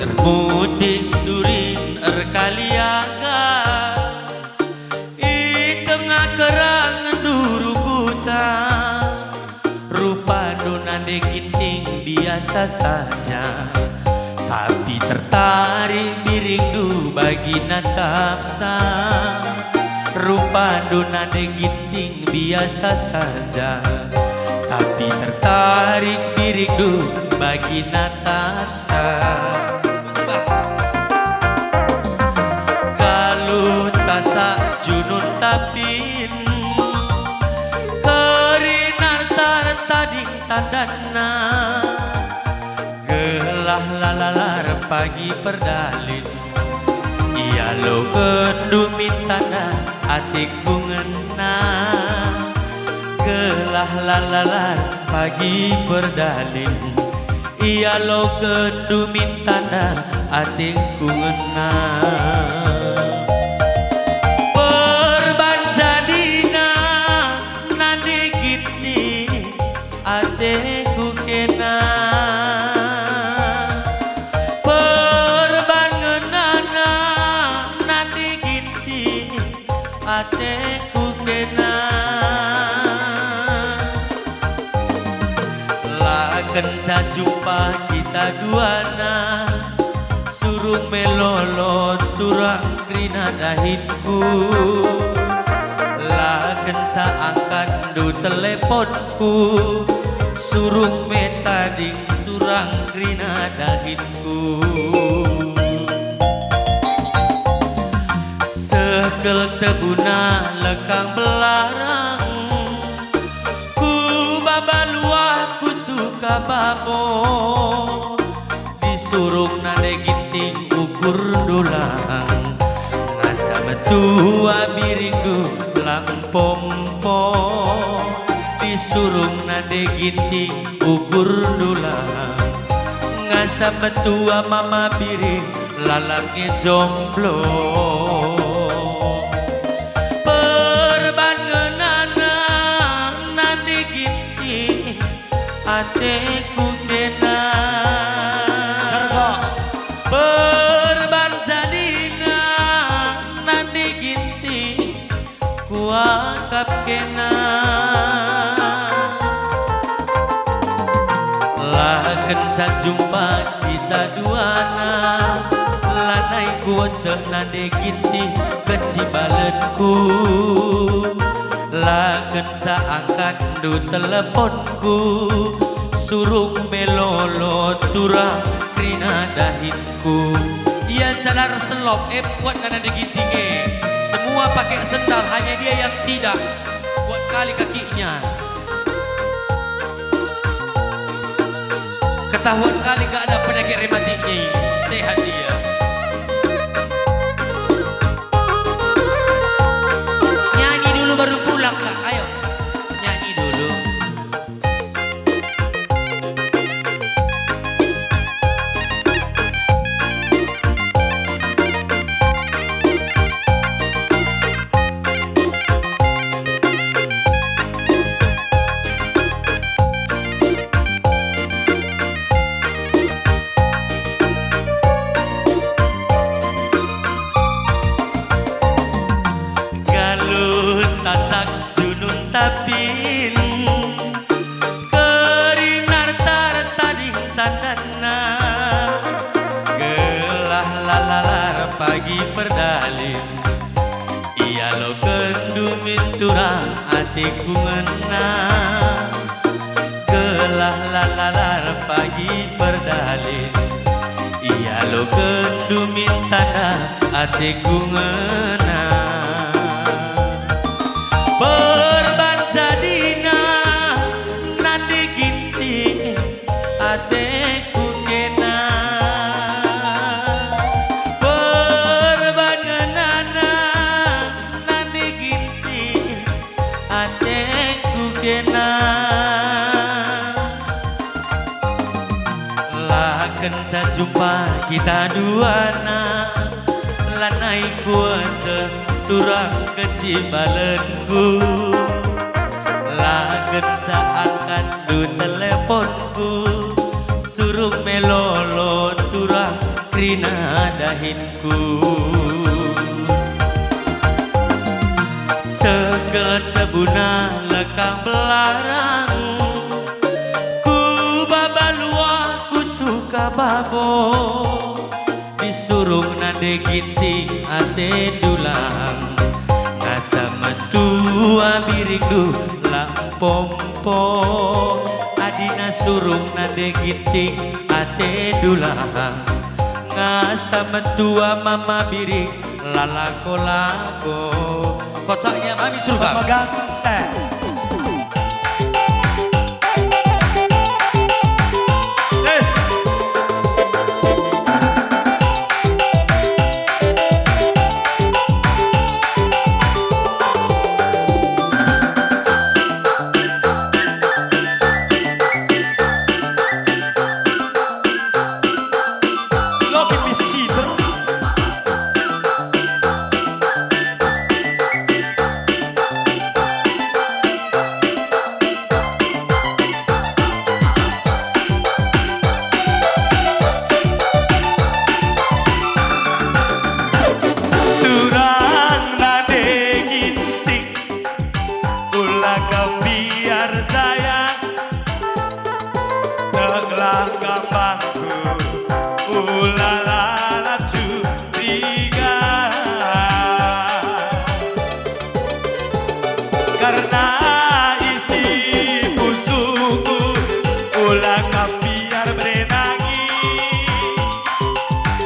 Sermuting durin erkaliaga I tengah kerang durukuta rupa donande ginting biasa saja tapi tertarik birindu bagi natapsa rupa donande ginting biasa saja tapi tertarik birindu bagi natapsa kalau tasak junun tapin kerinar tading tandana gelah lalalar pagi perdalin ia lo kendumin tanda atiku ngena gelah lalalar pagi perdalin ia lo kendumin tanda atiku ngena perbanjadina nadi giti atiku kena perbangenana nadi giti atiku kena kenca jumpa kita duana suruh melolo turang krina dahinku la kenca angkat du teleponku suruh metading turang krina dahinku sekel tebuna lekang belarang babaluah ku suka babo disuruh nade ginting ukur dulang ngasa metua birindu lampompo disuruh nade ginting ukur dulang ngasa metua mama biring lalangnya jomblo atiku kena berbanjadina nandi ginti kuakap kena lah kenca jumpa kita duana lanai kuote nandi ginti kecibalenku lah kenca angkat du teleponku suruh melolo turang krina dahinku dia jalar selop buat nana digitinge semua pakai sendal hanya dia yang tidak buat kali kakinya ketahuan kali gak ada penyakit rematiknya sehat dia nyanyi dulu baru pulang kak ayo nyanyi dulu tasak junun tapin kerinar tading tandana gelah lalalar pagi perdalin ia lo kendumin turang atiku ngena gelah lalalar pagi perdalin ia lo kendumin tanda atiku ngena berbanjadina nandi ginting atiku kena berbangenana nandi ginting atiku kena lah kenca jumpa kita duana lanai kuat turang kecibalenku lah kenca angkat du teleponku suruh melolo turang dina dahinku. Seketebuna lekang belarang, ku babalua ku suka babo, disurung nade ginting ate dulang, ngasa metua birindu lampompo, adina surung nade ginting ate dulang, ngasa metua mama biring lalako-lako. Kocaknya mami surga pemegang teh. Karena isi pusuku ulah kampiar berenangi,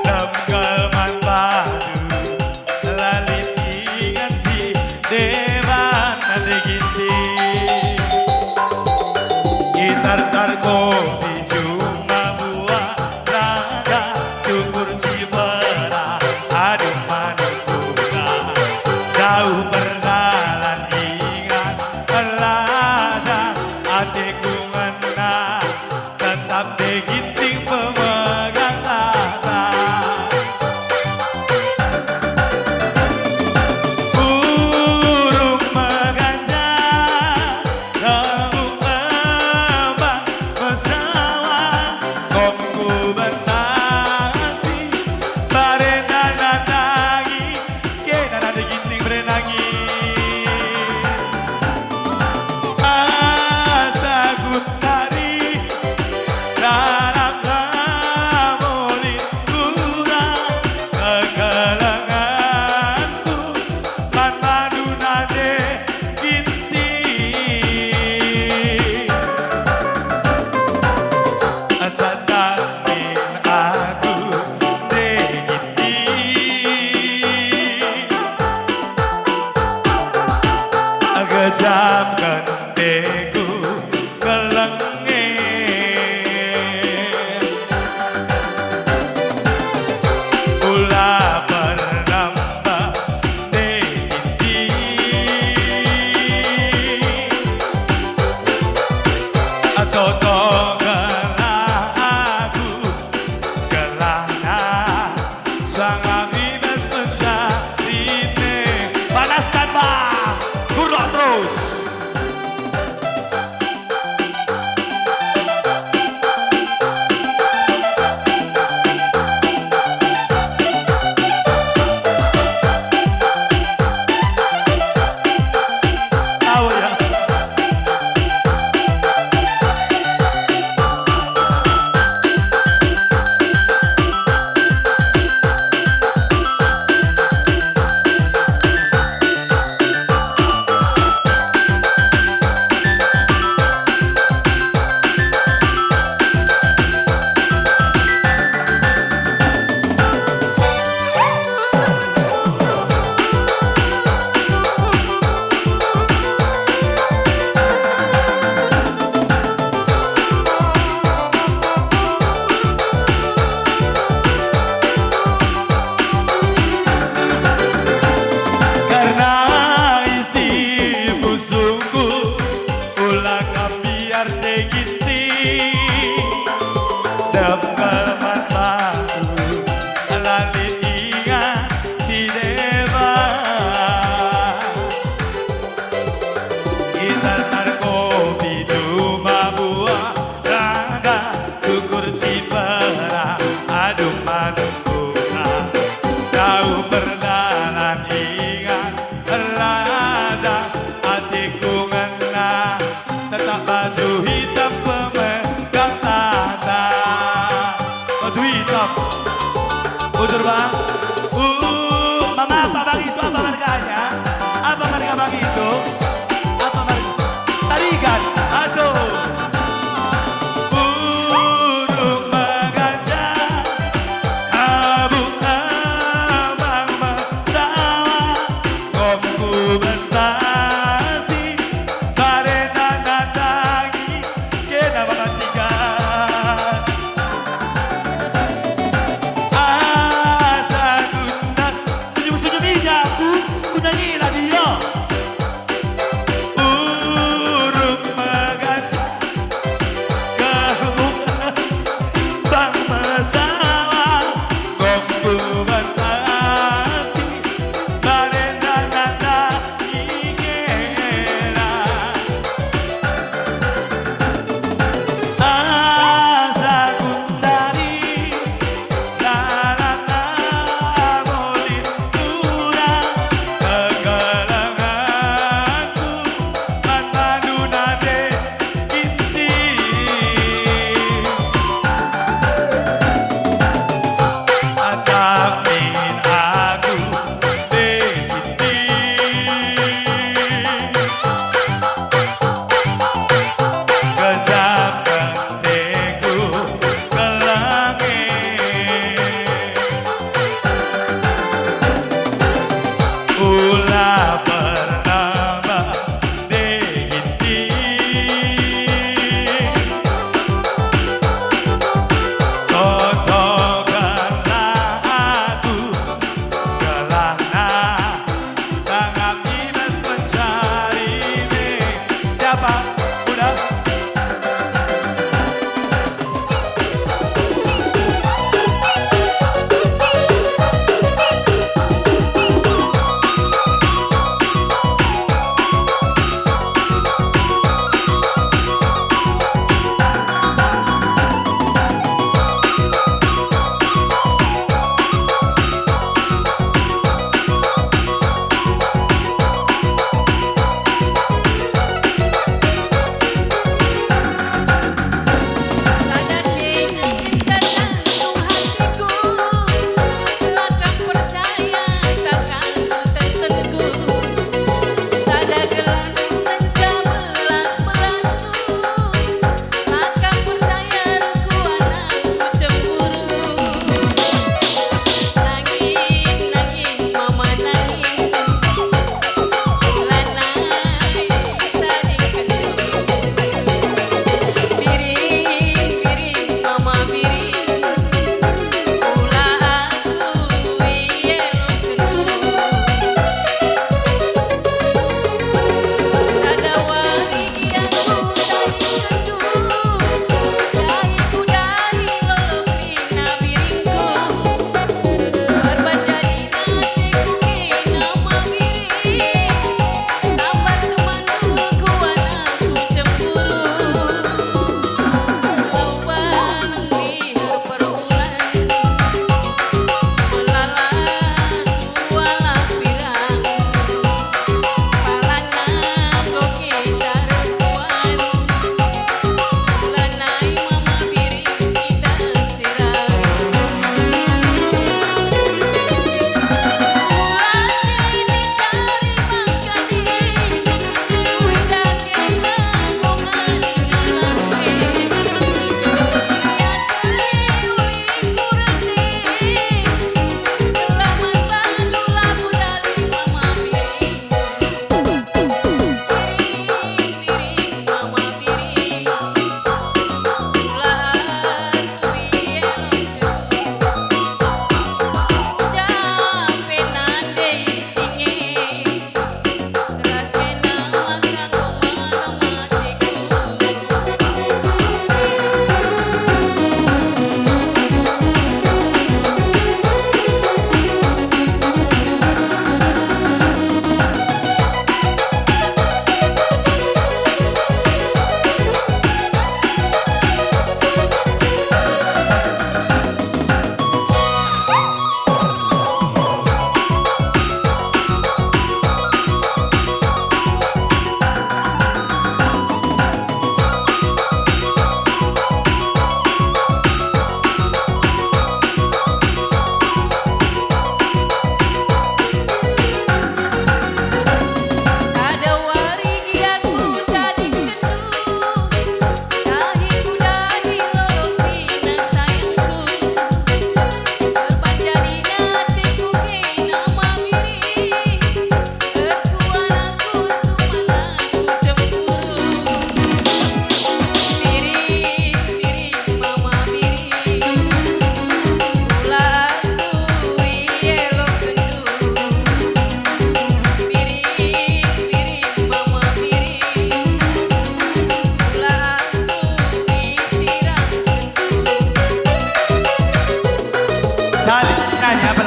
damkal manpadu lalit ingat si dewan nade ginting, gitar tarkopi cuma buah raga cukur cibera aduh manis bunga jauh berjalan ingat alaja adikku ngena tetap diginting pemegang tata burung menggajah kamu kembang pesawat komku bertasi barena nanagi kena nade ginting berenangi asa gutari dalam gamoli kurang kegelenganku man madu nade ginting tetangin aku de ginting kejam kenteku kelenge ulah bernambah tinggi atau tonggalah aku kelana sangat bebas mencari panaskan bang gurau terus. Tahu ya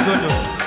lagu tuh.